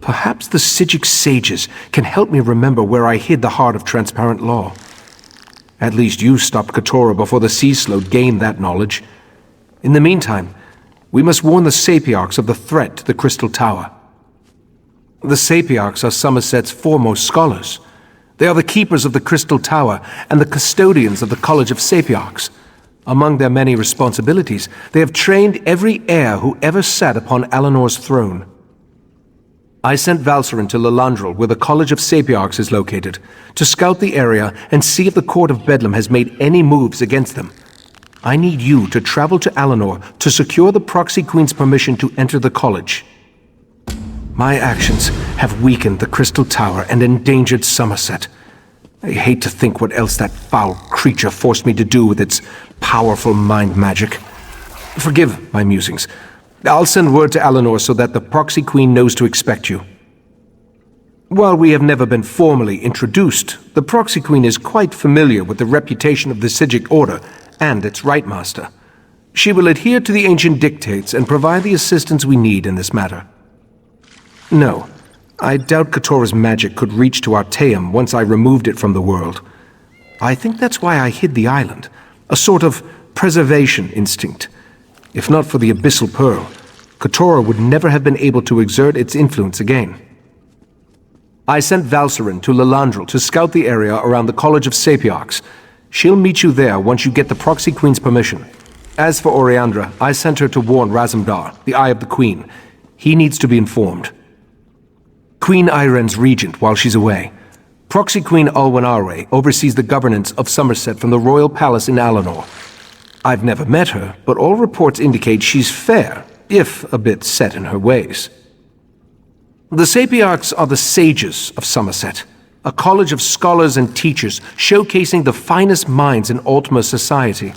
Perhaps the Psijic sages can help me remember where I hid the heart of transparent law. At least you stopped Katora before the Sea Slode gained that knowledge. In the meantime, we must warn the Sapiarchs of the threat to the Crystal Tower. The Sapiarchs are Summerset's foremost scholars. They are the keepers of the Crystal Tower and the custodians of the College of Sapiarchs. Among their many responsibilities, they have trained every heir who ever sat upon Alinor's throne. I sent Valcerin to Lalandril, where the College of Sapiarchs is located, to scout the area and see if the Court of Bedlam has made any moves against them. I need you to travel to Alinor to secure the Proxy Queen's permission to enter the college. My actions have weakened the Crystal Tower and endangered Summerset. I hate to think what else that foul creature forced me to do with its powerful mind magic. Forgive my musings. I'll send word to Alinor so that the Proxy Queen knows to expect you. While we have never been formally introduced, the Proxy Queen is quite familiar with the reputation of the Psijic Order and its Rightmaster. She will adhere to the ancient dictates and provide the assistance we need in this matter. No, I doubt Katora's magic could reach to Artaeum once I removed it from the world. I think that's why I hid the island, a sort of preservation instinct. If not for the Abyssal Pearl, Katora would never have been able to exert its influence again. I sent Valcerin to Lalandril to scout the area around the College of Sapiarchs. She'll meet you there once you get the Proxy Queen's permission. As for Oriandra, I sent her to warn Razumdar, the Eye of the Queen. He needs to be informed. Queen Iren's regent while she's away. Proxy Queen Alwyn Arwe oversees the governance of Summerset from the royal palace in Alinor. I've never met her, but all reports indicate she's fair, if a bit set in her ways. The Sapiarchs are the sages of Summerset, a college of scholars and teachers showcasing the finest minds in Altmer society.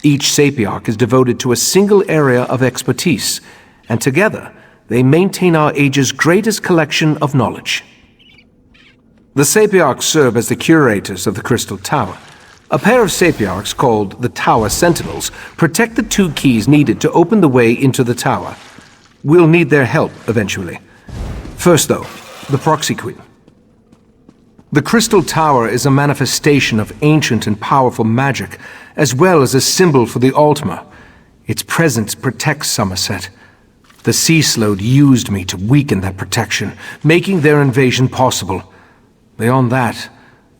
Each Sapiarch is devoted to a single area of expertise, and together they maintain our age's greatest collection of knowledge. The Sapiarchs serve as the curators of the Crystal Tower. A pair of Sapiarchs called the Tower Sentinels protect the two keys needed to open the way into the tower. We'll need their help eventually. First, though, the Proxy Queen. The Crystal Tower is a manifestation of ancient and powerful magic, as well as a symbol for the Altmer. Its presence protects Summerset. The Sea Slode used me to weaken that protection, making their invasion possible. Beyond that,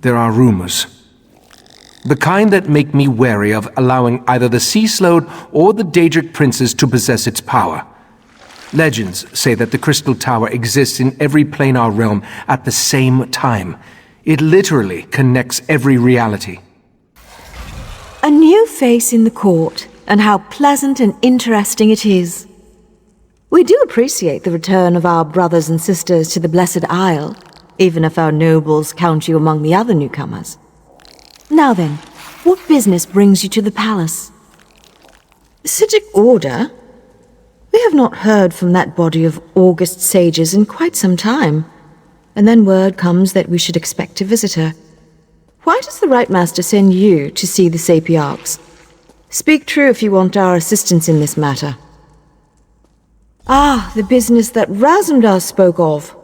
there are rumors. The kind that make me wary of allowing either the Sea Slode or the Daedric princes to possess its power. Legends say that the Crystal Tower exists in every planar realm at the same time. It literally connects every reality. A new face in the court, and how pleasant and interesting it is. We do appreciate the return of our brothers and sisters to the Blessed Isle, even if our nobles count you among the other newcomers. Now then, what business brings you to the palace? Psijic Order? We have not heard from that body of august sages in quite some time, and then word comes that we should expect a visitor. Why does the Rightmaster send you to see the Sapiarchs? Speak true if you want our assistance in this matter. Ah, the business that Razumdar spoke of.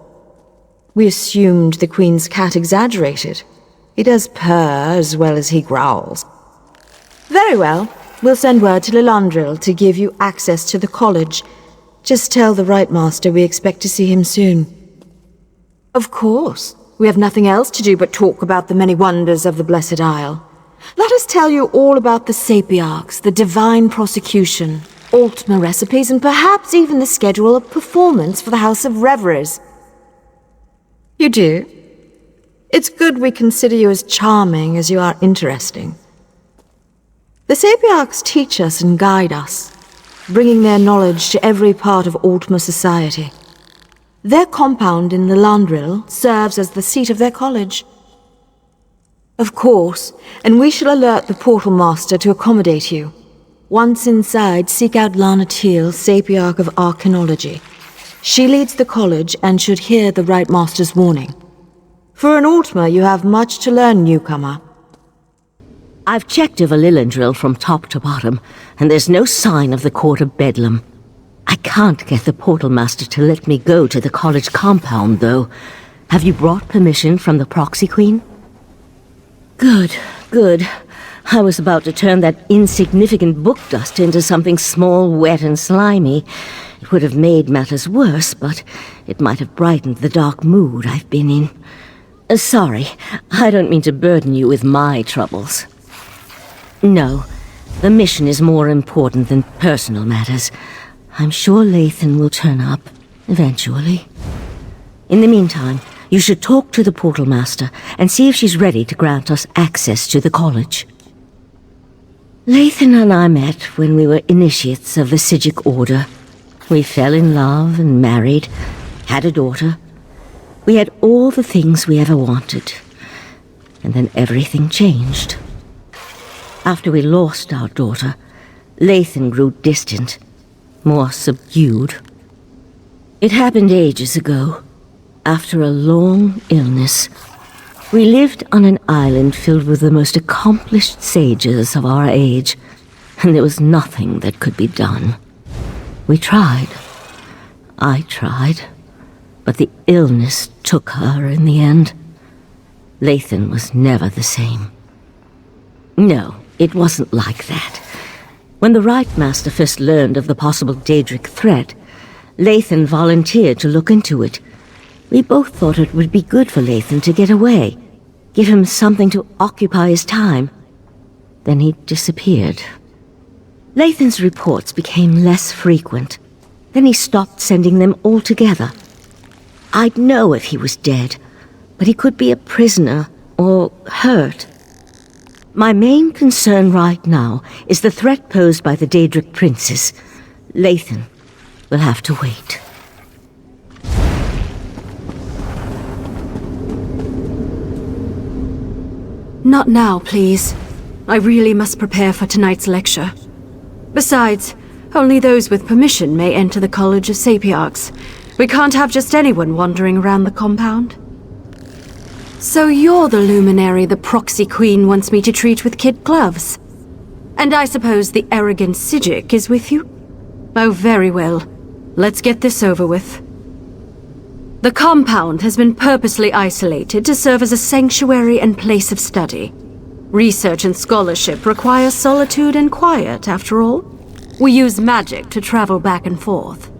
We assumed the Queen's cat exaggerated. He does purr as well as he growls. Very well. We'll send word to Lalandril to give you access to the college. Just tell the Rightmaster we expect to see him soon. Of course. We have nothing else to do but talk about the many wonders of the Blessed Isle. Let us tell you all about the Sapiarchs, the divine prosecution, Altmer recipes, and perhaps even the schedule of performance for the House of Revelers. You do? It's good we consider you as charming as you are interesting. The Sapiarchs teach us and guide us, bringing their knowledge to every part of Altmer society. Their compound in Lalandril serves as the seat of their college. Of course, and we shall alert the Portal Master to accommodate you. Once inside, seek out Lana Teal, Sapiarch of Arcanology. She leads the college and should hear the Rightmaster's warning. For an Altmer, you have much to learn, newcomer. I've checked over Lilandril from top to bottom, and there's no sign of the Court of Bedlam. I can't get the portal master to let me go to the college compound, though. Have you brought permission from the proxy queen? Good, good. I was about to turn that insignificant book dust into something small, wet, and slimy. It would have made matters worse, but it might have brightened the dark mood I've been in. Sorry, I don't mean to burden you with my troubles. No, the mission is more important than personal matters. I'm sure Lathan will turn up, eventually. In the meantime, you should talk to the portal master and see if she's ready to grant us access to the college. Lathan and I met when we were initiates of the Psijic Order. We fell in love and married, had a daughter. We had all the things we ever wanted. And then everything changed. After we lost our daughter, Lathan grew distant, more subdued. It happened ages ago, after a long illness. We lived on an island filled with the most accomplished sages of our age, and there was nothing that could be done. We tried. I tried. But the illness took her in the end. Lathan was never the same. No, it wasn't like that. When the Rite Master first learned of the possible Daedric threat, Lathan volunteered to look into it. We both thought it would be good for Lathan to get away, give him something to occupy his time. Then he disappeared. Lathan's reports became less frequent. Then he stopped sending them altogether. I'd know if he was dead, but he could be a prisoner or hurt. My main concern right now is the threat posed by the Daedric princes. Lathan will have to wait. Not now, please. I really must prepare for tonight's lecture. Besides, only those with permission may enter the College of Sapiarchs. We can't have just anyone wandering around the compound. So you're the luminary the proxy queen wants me to treat with kid gloves. And I suppose the arrogant Psijic is with you? Oh, very well. Let's get this over with. The compound has been purposely isolated to serve as a sanctuary and place of study. Research and scholarship require solitude and quiet, after all. We use magic to travel back and forth.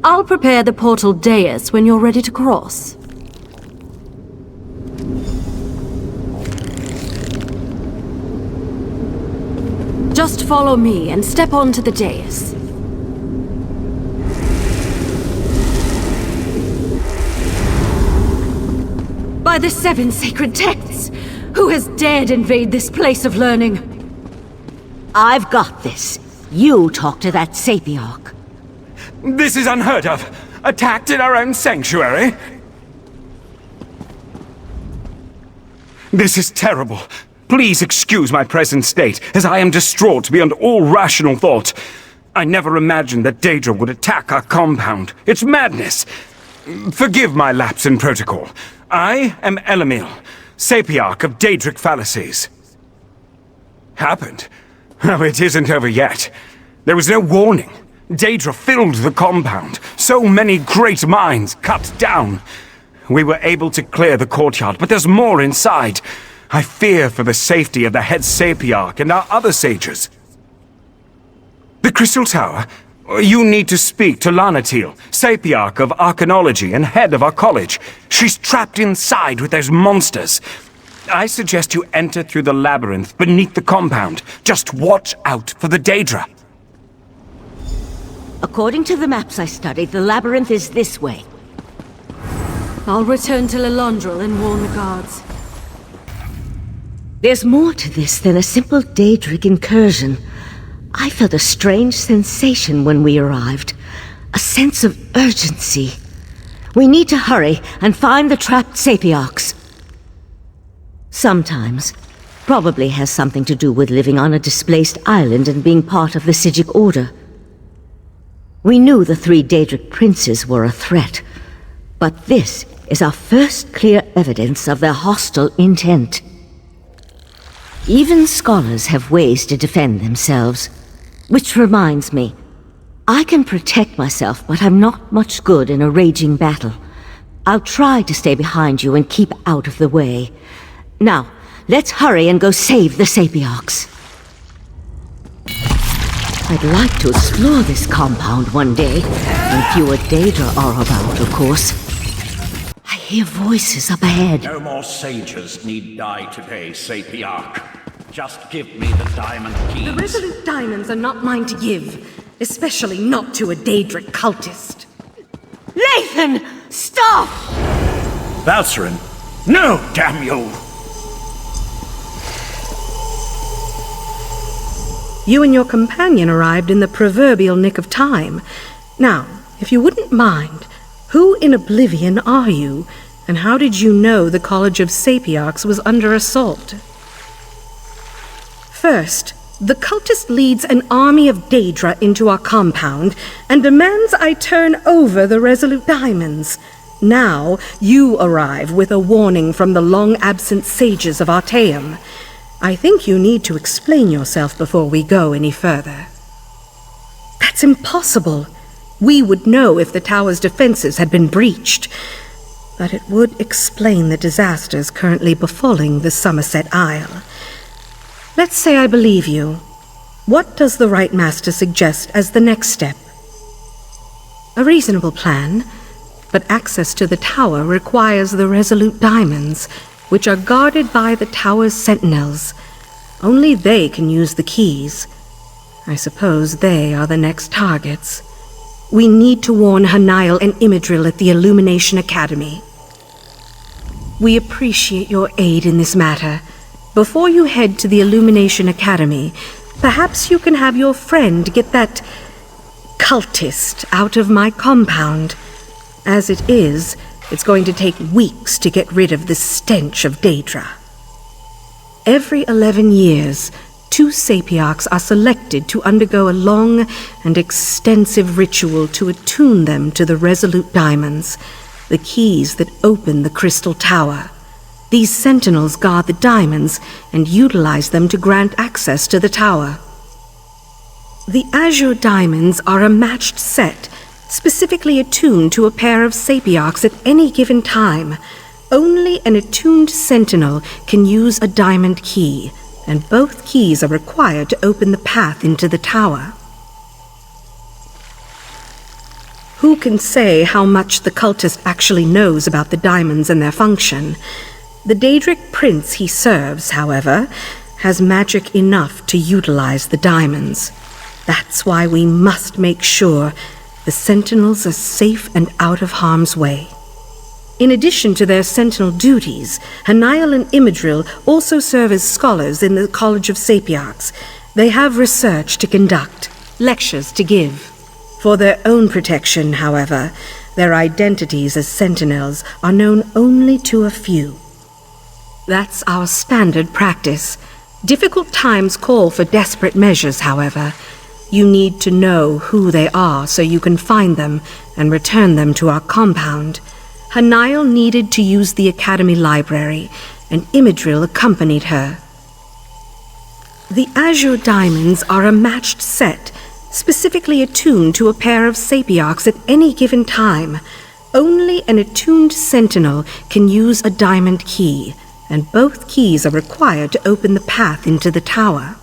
I'll prepare the portal dais when you're ready to cross. Just follow me and step onto the dais. By the 7 sacred texts! Who has dared invade this place of learning? I've got this. You talk to that Sapiarch. This is unheard of. Attacked in our own sanctuary? This is terrible. Please excuse my present state, as I am distraught beyond all rational thought. I never imagined that Daedra would attack our compound. It's madness. Forgive my lapse in protocol. I am Elamil, Sapiarch of Daedric fallacies. Happened? Oh, it isn't over yet. There was no warning. Daedra filled the compound. So many great minds cut down. We were able to clear the courtyard, but there's more inside. I fear for the safety of the head Sapiarch and our other sages. The Crystal Tower? You need to speak to Lanatil, Sapiarch of Arcanology and head of our college. She's trapped inside with those monsters. I suggest you enter through the labyrinth beneath the compound. Just watch out for the Daedra. According to the maps I studied, the labyrinth is this way. I'll return to Lilondril and warn the guards. There's more to this than a simple Daedric incursion. I felt a strange sensation when we arrived. A sense of urgency. We need to hurry and find the trapped Sapiarchs. Sometimes. Probably has something to do with living on a displaced island and being part of the Psijic Order. We knew the 3 Daedric princes were a threat, but this is our first clear evidence of their hostile intent. Even scholars have ways to defend themselves. Which reminds me, I can protect myself, but I'm not much good in a raging battle. I'll try to stay behind you and keep out of the way. Now, let's hurry and go save the Sapiarchs. I'd like to explore this compound one day, when fewer Daedra are about, of course. I hear voices up ahead. No more sages need die today, Sapiarch. Just give me the diamond keys. The resolute diamonds are not mine to give, especially not to a Daedric cultist. Lathan! Stop! Valcerin! No, damn you! You and your companion arrived in the proverbial nick of time. Now, if you wouldn't mind, who in oblivion are you, and how did you know the College of Sapiarchs was under assault? First, the cultist leads an army of Daedra into our compound and demands I turn over the resolute diamonds. Now, you arrive with a warning from the long-absent sages of Artaeum. I think you need to explain yourself before we go any further. That's impossible. We would know if the tower's defenses had been breached. But it would explain the disasters currently befalling the Summerset Isle. Let's say I believe you. What does the Right Master suggest as the next step? A reasonable plan, but access to the tower requires the resolute diamonds, which are guarded by the Tower's Sentinels. Only they can use the keys. I suppose they are the next targets. We need to warn Hanail and Imidril at the Illumination Academy. We appreciate your aid in this matter. Before you head to the Illumination Academy, perhaps you can have your friend get that cultist out of my compound. As it is, it's going to take weeks to get rid of the stench of Daedra. Every 11 years, 2 Sapiarchs are selected to undergo a long and extensive ritual to attune them to the resolute diamonds, the keys that open the Crystal Tower. These Sentinels guard the diamonds and utilize them to grant access to the tower. The Azure Diamonds are a matched set, specifically attuned to a pair of Sapiarchs at any given time. Only an attuned Sentinel can use a diamond key, and both keys are required to open the path into the tower. Who can say how much the cultist actually knows about the diamonds and their function? The Daedric prince he serves, however, has magic enough to utilize the diamonds. That's why we must make sure the Sentinels are safe and out of harm's way. In addition to their Sentinel duties, Hanail and Imidril also serve as scholars in the College of Sapiarchs. They have research to conduct, lectures to give. For their own protection, however, their identities as Sentinels are known only to a few. That's our standard practice. Difficult times call for desperate measures, however. You need to know who they are so you can find them and return them to our compound. Hanail needed to use the Academy Library, and Imidril accompanied her. The Azure Diamonds are a matched set, specifically attuned to a pair of Sapiarchs at any given time. Only an attuned Sentinel can use a diamond key, and both keys are required to open the path into the tower.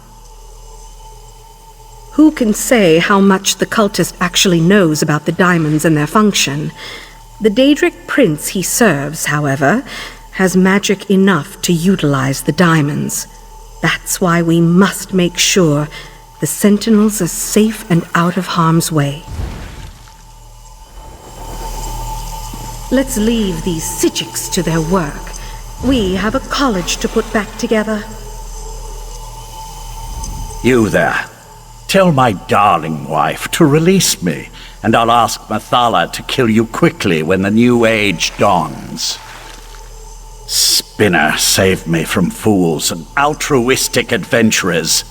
Who can say how much the cultist actually knows about the diamonds and their function? The Daedric prince he serves, however, has magic enough to utilize the diamonds. That's why we must make sure the Sentinels are safe and out of harm's way. Let's leave these Psijics to their work. We have a college to put back together. You there. Tell my darling wife to release me, and I'll ask Mathala to kill you quickly when the new age dawns. Spinner saved me from fools and altruistic adventurers.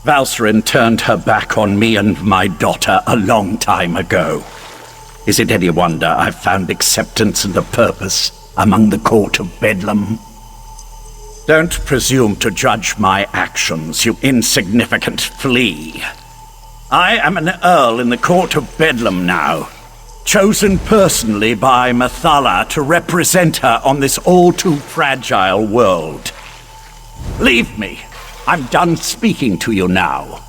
Valcerin turned her back on me and my daughter a long time ago. Is it any wonder I've found acceptance and a purpose among the court of Bedlam? Don't presume to judge my actions, you insignificant flea. I am an Earl in the Court of Bedlam now, chosen personally by Mathala to represent her on this all-too-fragile world. Leave me. I'm done speaking to you now.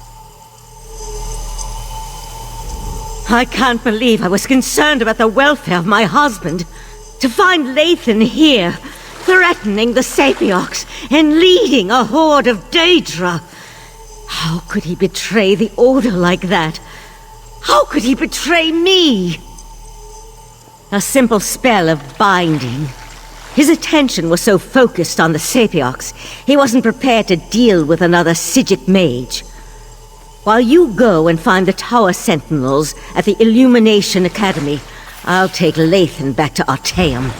I can't believe I was concerned about the welfare of my husband. To find Lathan here, threatening the Sapiox and leading a horde of Daedra. How could he betray the Order like that? How could he betray me? A simple spell of binding. His attention was so focused on the Sapiox, he wasn't prepared to deal with another Psijic mage. While you go and find the Tower Sentinels at the Illumination Academy, I'll take Lathan back to Artaeum.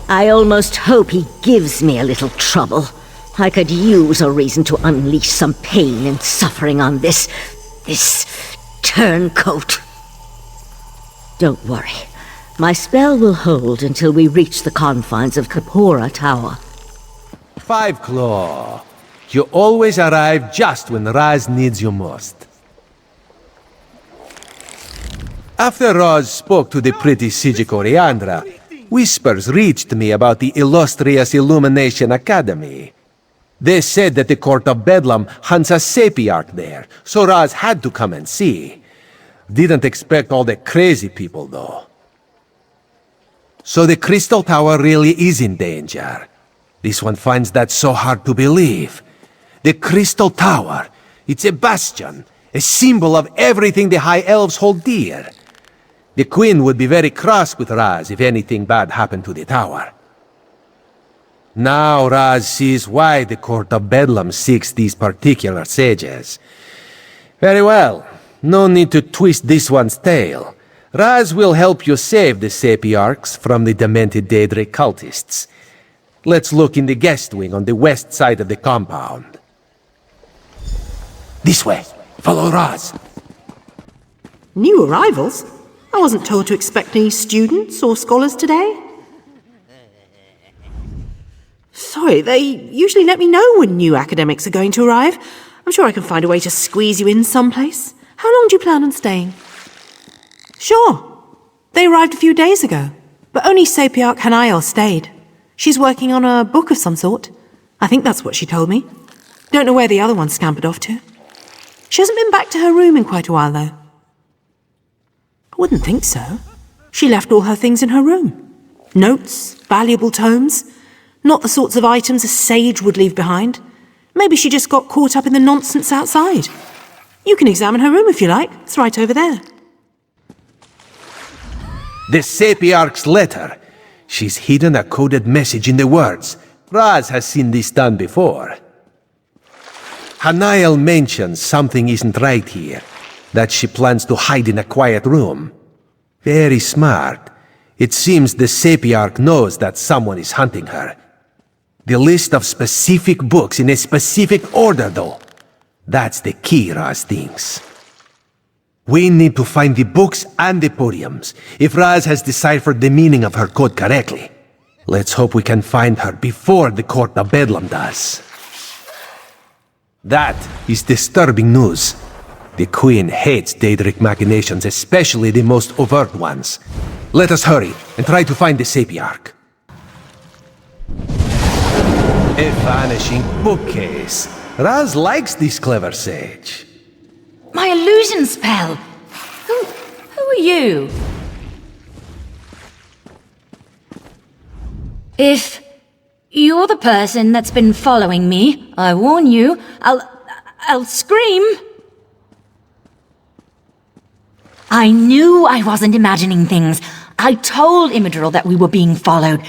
I almost hope he gives me a little trouble. I could use a reason to unleash some pain and suffering on this turncoat. Don't worry. My spell will hold until we reach the confines of Kapora Tower. Five Claw. You always arrive just when Raz needs you most. After Raz spoke to the pretty Psijic Oriandra, whispers reached me about the illustrious Illumination Academy. They said that the Court of Bedlam hunts a Sapiarch there, so Raz had to come and see. Didn't expect all the crazy people, though. So the Crystal Tower really is in danger. This one finds that so hard to believe. The Crystal Tower, it's a bastion, a symbol of everything the High Elves hold dear. The Queen would be very cross with Raz if anything bad happened to the tower. Now Raz sees why the Court of Bedlam seeks these particular sages. Very well, no need to twist this one's tail. Raz will help you save the Sapiarchs from the demented Daedric cultists. Let's look in the guest wing on the west side of the compound. This way. Follow Raz. New arrivals? I wasn't told to expect any students or scholars today. Sorry, they usually let me know when new academics are going to arrive. I'm sure I can find a way to squeeze you in someplace. How long do you plan on staying? Sure. They arrived a few days ago, but only Sapiarch Hanael stayed. She's working on a book of some sort. I think that's what she told me. Don't know where the other one scampered off to. She hasn't been back to her room in quite a while, though. I wouldn't think so. She left all her things in her room. Notes, valuable tomes. Not the sorts of items a sage would leave behind. Maybe she just got caught up in the nonsense outside. You can examine her room if you like. It's right over there. The Sapiarch's letter. She's hidden a coded message in the words. Raz has seen this done before. Hanael mentions something isn't right here, that she plans to hide in a quiet room. Very smart. It seems the Sapiarch knows that someone is hunting her. The list of specific books in a specific order, though. That's the key, Raz thinks. We need to find the books and the podiums, if Raz has deciphered the meaning of her code correctly. Let's hope we can find her before the Court of Bedlam does. That is disturbing news. The Queen hates Daedric machinations, especially the most overt ones. Let us hurry and try to find the Sapiarch. A vanishing bookcase. Raz likes this clever sage. My illusion spell! Who are you? If you're the person that's been following me, I warn you, I'll scream. I knew I wasn't imagining things. I told Imidril that we were being followed.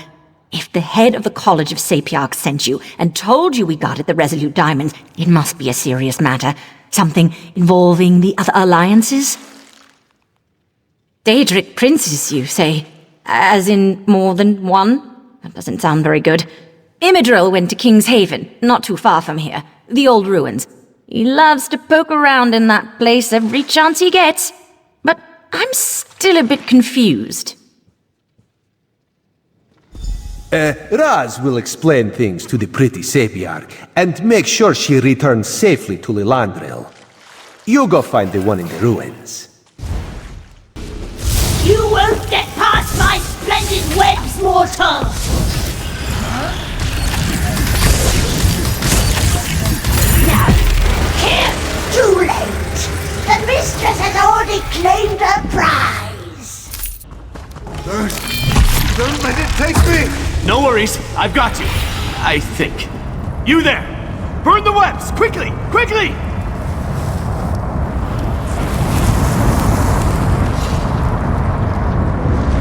If the head of the College of Sapiarchs sent you and told you we guarded the Resolute Diamonds, it must be a serious matter. Something involving the other alliances? Daedric princes, you say? As in more than one? That doesn't sound very good. Imidril went to King's Haven, not too far from here. The old ruins. He loves to poke around in that place every chance he gets. But I'm still a bit confused. Raz will explain things to the pretty Sapiarch and make sure she returns safely to Lilandril. You go find the one in the ruins. You won't get past my splendid webs, mortal! No, here, too late! The mistress has already claimed her prize! Don't let it take me! No worries, I've got you. I think. You there! Burn the webs! Quickly! Quickly!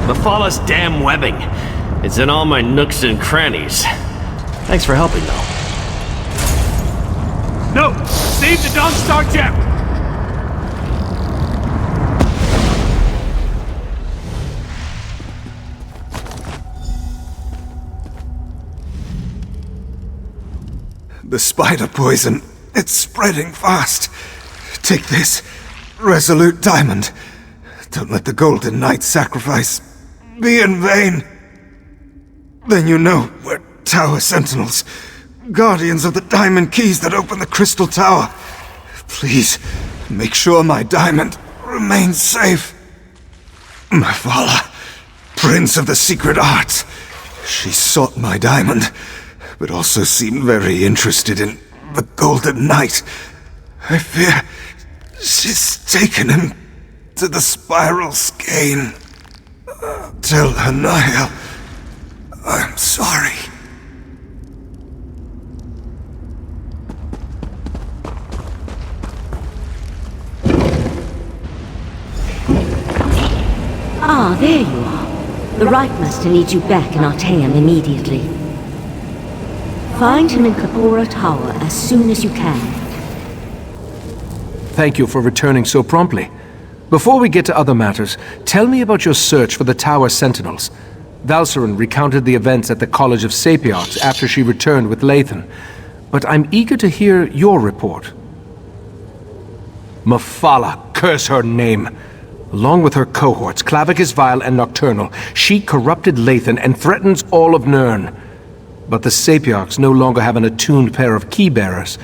Mephalah's damn webbing. It's in all my nooks and crannies. Thanks for helping, though. No! Save the Dawnstar gem! The spider poison, it's spreading fast. Take this, resolute diamond. Don't let the Golden Knight sacrifice be in vain. Then you know we're Tower Sentinels, guardians of the diamond keys that open the Crystal Tower. Please, make sure my diamond remains safe. Mephalah, Prince of the Secret Arts. She sought my diamond, but also seemed very interested in the Golden Knight. I fear she's taken him to the Spiral Skein. Tell her, Niall, I'm sorry. Ah, there you are. The Right Master needs you back in Artaeum immediately. Find him in Kapora Tower as soon as you can. Thank you for returning so promptly. Before we get to other matters, tell me about your search for the Tower Sentinels. Valcerin recounted the events at the College of Sapiarchs after she returned with Lathan, but I'm eager to hear your report. Mephalah, curse her name! Along with her cohorts, Clavicus Vile and Nocturnal, she corrupted Lathan and threatens all of Nirn. But the Sapiarchs no longer have an attuned pair of key-bearers.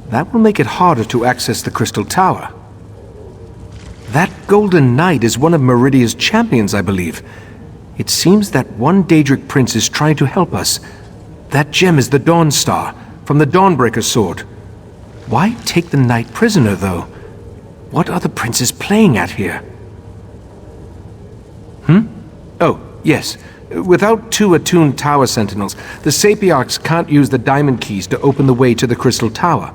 That will make it harder to access the Crystal Tower. That Golden Knight is one of Meridia's champions, I believe. It seems that one Daedric prince is trying to help us. That gem is the Dawnstar, from the Dawnbreaker sword. Why take the knight prisoner, though? What are the princes playing at here? Oh, yes. Without 2 attuned Tower Sentinels, the Sapiarchs can't use the diamond keys to open the way to the Crystal Tower.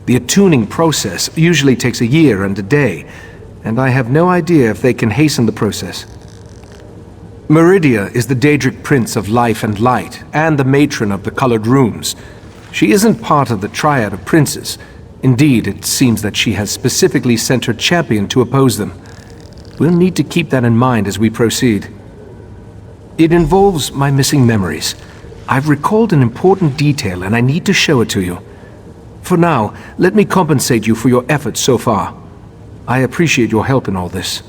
The attuning process usually takes a year and a day, and I have no idea if they can hasten the process. Meridia is the Daedric Prince of Life and Light, and the matron of the Colored Rooms. She isn't part of the Triad of Princes. Indeed, it seems that she has specifically sent her champion to oppose them. We'll need to keep that in mind as we proceed. It involves my missing memories. I've recalled an important detail and I need to show it to you. For now, let me compensate you for your efforts so far. I appreciate your help in all this.